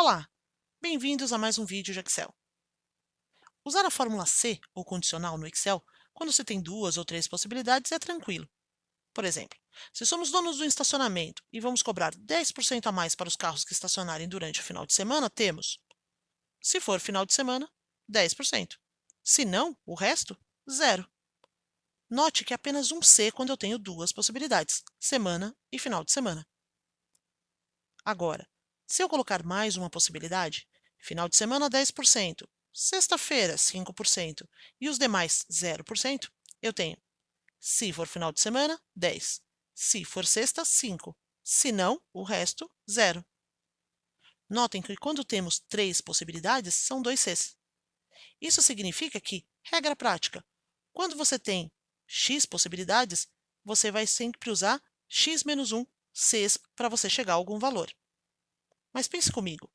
Olá, bem-vindos a mais um vídeo de Excel. Usar a fórmula C ou condicional no Excel, quando você tem duas ou três possibilidades, é tranquilo. Por exemplo, se somos donos do estacionamento e vamos cobrar 10% a mais para os carros que estacionarem durante o final de semana, temos, se for final de semana, 10%. Se não, o resto, zero. Note que é apenas um C quando eu tenho duas possibilidades, semana e final de semana. Agora, se eu colocar mais uma possibilidade, final de semana 10%, sexta-feira 5% e os demais 0%, eu tenho, se for final de semana, 10, se for sexta, 5, se não, o resto, 0. Notem que quando temos três possibilidades, são dois Cs. Isso significa que, regra prática, quando você tem x possibilidades, você vai sempre usar x menos 1 Cs para você chegar a algum valor. Mas pense comigo,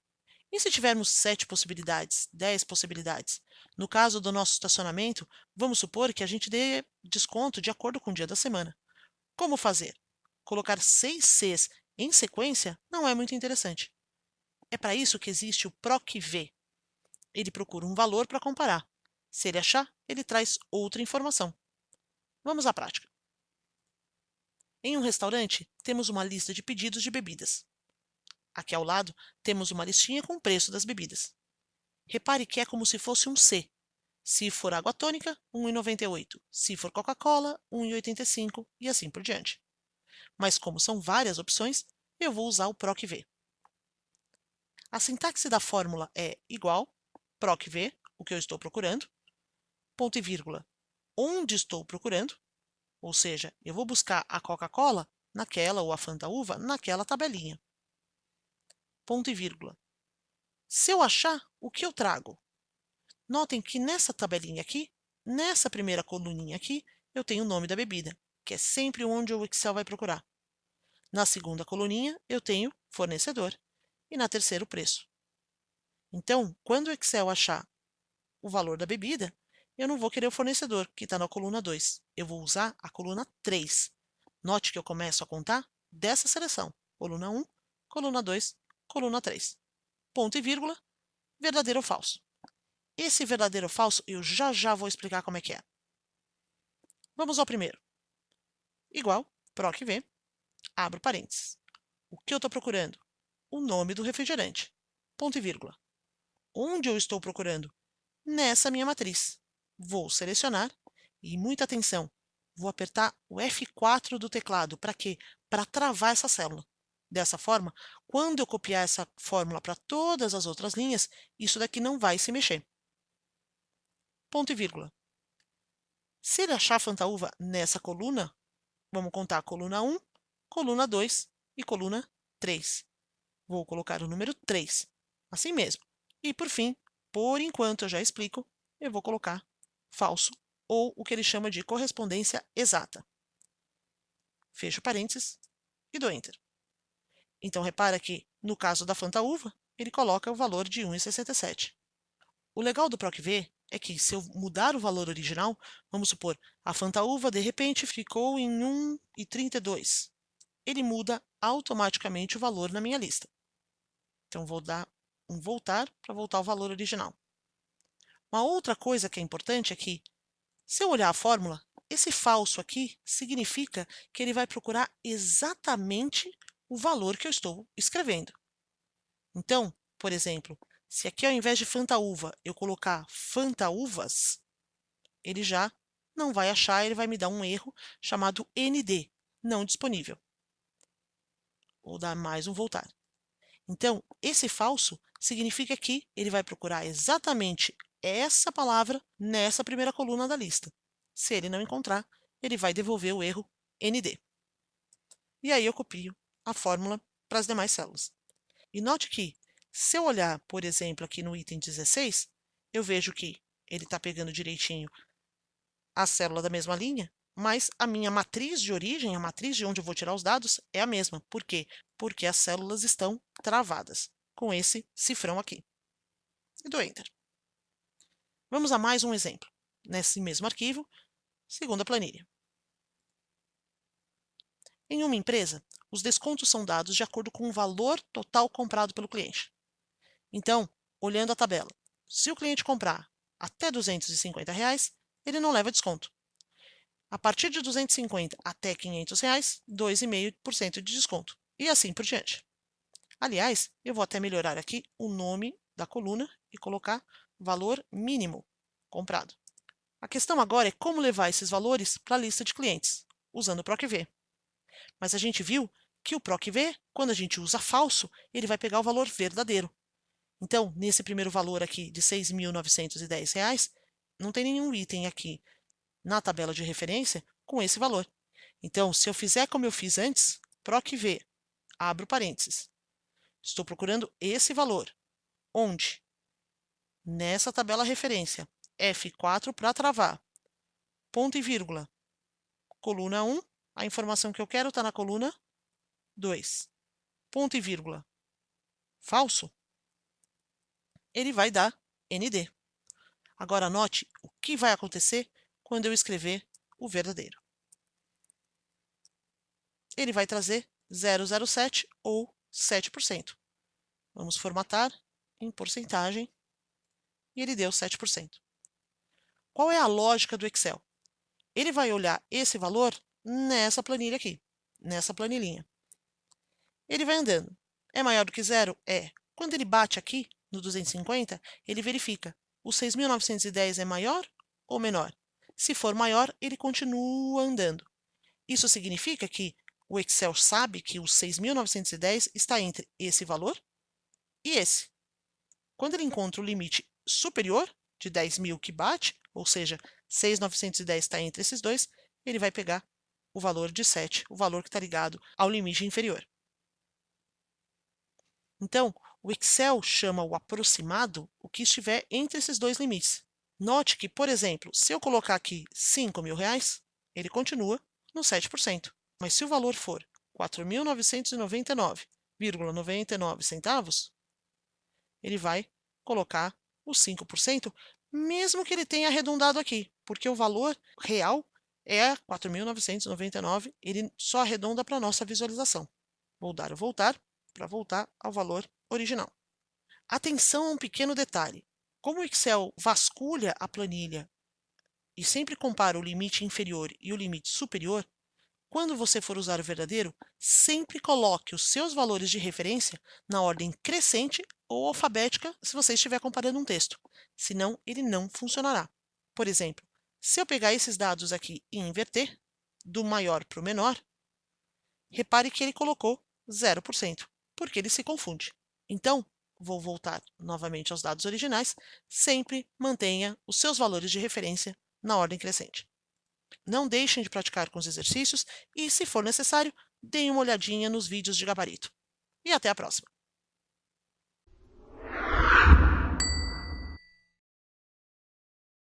e se tivermos 7 possibilidades, 10 possibilidades? No caso do nosso estacionamento, vamos supor que a gente dê desconto de acordo com o dia da semana. Como fazer? Colocar 6 Cs em sequência não é muito interessante. É para isso que existe o PROC-V. Ele procura um valor para comparar. Se ele achar, ele traz outra informação. Vamos à prática. Em um restaurante, temos uma lista de pedidos de bebidas. Aqui ao lado, temos uma listinha com o preço das bebidas. Repare que é como se fosse um C. Se for água tônica, R$ 1,98. Se for Coca-Cola, R$ 1,85 e assim por diante. Mas como são várias opções, eu vou usar o PROC-V. A sintaxe da fórmula é igual, PROC-V, o que eu estou procurando, ponto e vírgula, onde estou procurando, ou seja, eu vou buscar a Coca-Cola naquela ou a Fanta Uva naquela tabelinha. Ponto e vírgula. Se eu achar, o que eu trago? Notem que nessa tabelinha aqui, nessa primeira coluninha aqui, eu tenho o nome da bebida, que é sempre onde o Excel vai procurar. Na segunda coluninha, eu tenho fornecedor e na terceira o preço. Então, quando o Excel achar o valor da bebida, eu não vou querer o fornecedor, que está na coluna 2. Eu vou usar a coluna 3. Note que eu começo a contar dessa seleção. Coluna 1, coluna 2, coluna 3. Ponto e vírgula, verdadeiro ou falso. Esse verdadeiro ou falso eu já vou explicar como é que é. Vamos ao primeiro. Igual, PROC-V, abro parênteses. O que eu estou procurando? O nome do refrigerante. Ponto e vírgula. Onde eu estou procurando? Nessa minha matriz. Vou selecionar e, muita atenção, vou apertar o F4 do teclado. Para quê? Para travar essa célula. Dessa forma, quando eu copiar essa fórmula para todas as outras linhas, isso daqui não vai se mexer. Ponto e vírgula. Se ele achar Fanta Uva nessa coluna, vamos contar a coluna 1, coluna 2 e coluna 3. Vou colocar o número 3, assim mesmo. E, por fim, por enquanto eu já explico, eu vou colocar falso, ou o que ele chama de correspondência exata. Fecho parênteses e dou Enter. Então, repara que, no caso da Fanta Uva, ele coloca o valor de 1,67. O legal do PROC-V é que, se eu mudar o valor original, vamos supor, a Fanta Uva de repente ficou em 1,32. Ele muda automaticamente o valor na minha lista. Então, vou dar um voltar para voltar ao valor original. Uma outra coisa que é importante é que, se eu olhar a fórmula, esse falso aqui significa que ele vai procurar exatamente o valor que eu estou escrevendo. Então, por exemplo, se aqui ao invés de Fanta Uva eu colocar Fanta Uvas, ele já não vai achar, ele vai me dar um erro chamado ND, não disponível. Vou dar mais um voltar. Então, esse falso significa que ele vai procurar exatamente essa palavra nessa primeira coluna da lista. Se ele não encontrar, ele vai devolver o erro ND. E aí eu copio a fórmula para as demais células. E note que, se eu olhar, por exemplo, aqui no item 16, eu vejo que ele está pegando direitinho a célula da mesma linha, mas a minha matriz de origem, a matriz de onde eu vou tirar os dados, é a mesma. Por quê? Porque as células estão travadas com esse cifrão aqui. E dou Enter. Vamos a mais um exemplo. Nesse mesmo arquivo, segunda planilha. Em uma empresa, os descontos são dados de acordo com o valor total comprado pelo cliente. Então, olhando a tabela, se o cliente comprar até R$ 250, ele não leva desconto. A partir de 250 até R$ 500, 2,5% de desconto. E assim por diante. Aliás, eu vou até melhorar aqui o nome da coluna e colocar valor mínimo comprado. A questão agora é como levar esses valores para a lista de clientes, usando o PROC-V. Mas a gente viu que o PROC-V, quando a gente usa falso, ele vai pegar o valor verdadeiro. Então, nesse primeiro valor aqui de R$ 6.910, não tem nenhum item aqui na tabela de referência com esse valor. Então, se eu fizer como eu fiz antes, PROC-V, abro parênteses, estou procurando esse valor, onde? Nessa tabela referência, F4 para travar, ponto e vírgula, coluna 1, a informação que eu quero está na coluna 2, ponto e vírgula, falso, ele vai dar ND. Agora note o que vai acontecer quando eu escrever o verdadeiro. Ele vai trazer 0,07 ou 7%. Vamos formatar em porcentagem e ele deu 7%. Qual é a lógica do Excel? Ele vai olhar esse valor nessa planilha aqui, nessa planilhinha. Ele vai andando. É maior do que zero? É. Quando ele bate aqui no 250, ele verifica. O 6.910 é maior ou menor? Se for maior, ele continua andando. Isso significa que o Excel sabe que o 6.910 está entre esse valor e esse. Quando ele encontra o limite superior de 10.000 que bate, ou seja, 6.910 está entre esses dois, ele vai pegar o valor de 7, o valor que está ligado ao limite inferior. Então, o Excel chama o aproximado o que estiver entre esses dois limites. Note que, por exemplo, se eu colocar aqui R$ 5.000, ele continua no 7%. Mas se o valor for R$ 4.999,99, ele vai colocar os 5%, mesmo que ele tenha arredondado aqui, porque o valor real é 4.999, ele só arredonda para a nossa visualização. Vou dar o voltar para voltar ao valor original. Atenção a um pequeno detalhe. Como o Excel vasculha a planilha e sempre compara o limite inferior e o limite superior, quando você for usar o verdadeiro, sempre coloque os seus valores de referência na ordem crescente ou alfabética se você estiver comparando um texto. Senão, ele não funcionará. Por exemplo, se eu pegar esses dados aqui e inverter, do maior para o menor, repare que ele colocou 0%, porque ele se confunde. Então, vou voltar novamente aos dados originais, sempre mantenha os seus valores de referência na ordem crescente. Não deixem de praticar com os exercícios e, se for necessário, deem uma olhadinha nos vídeos de gabarito. E até a próxima!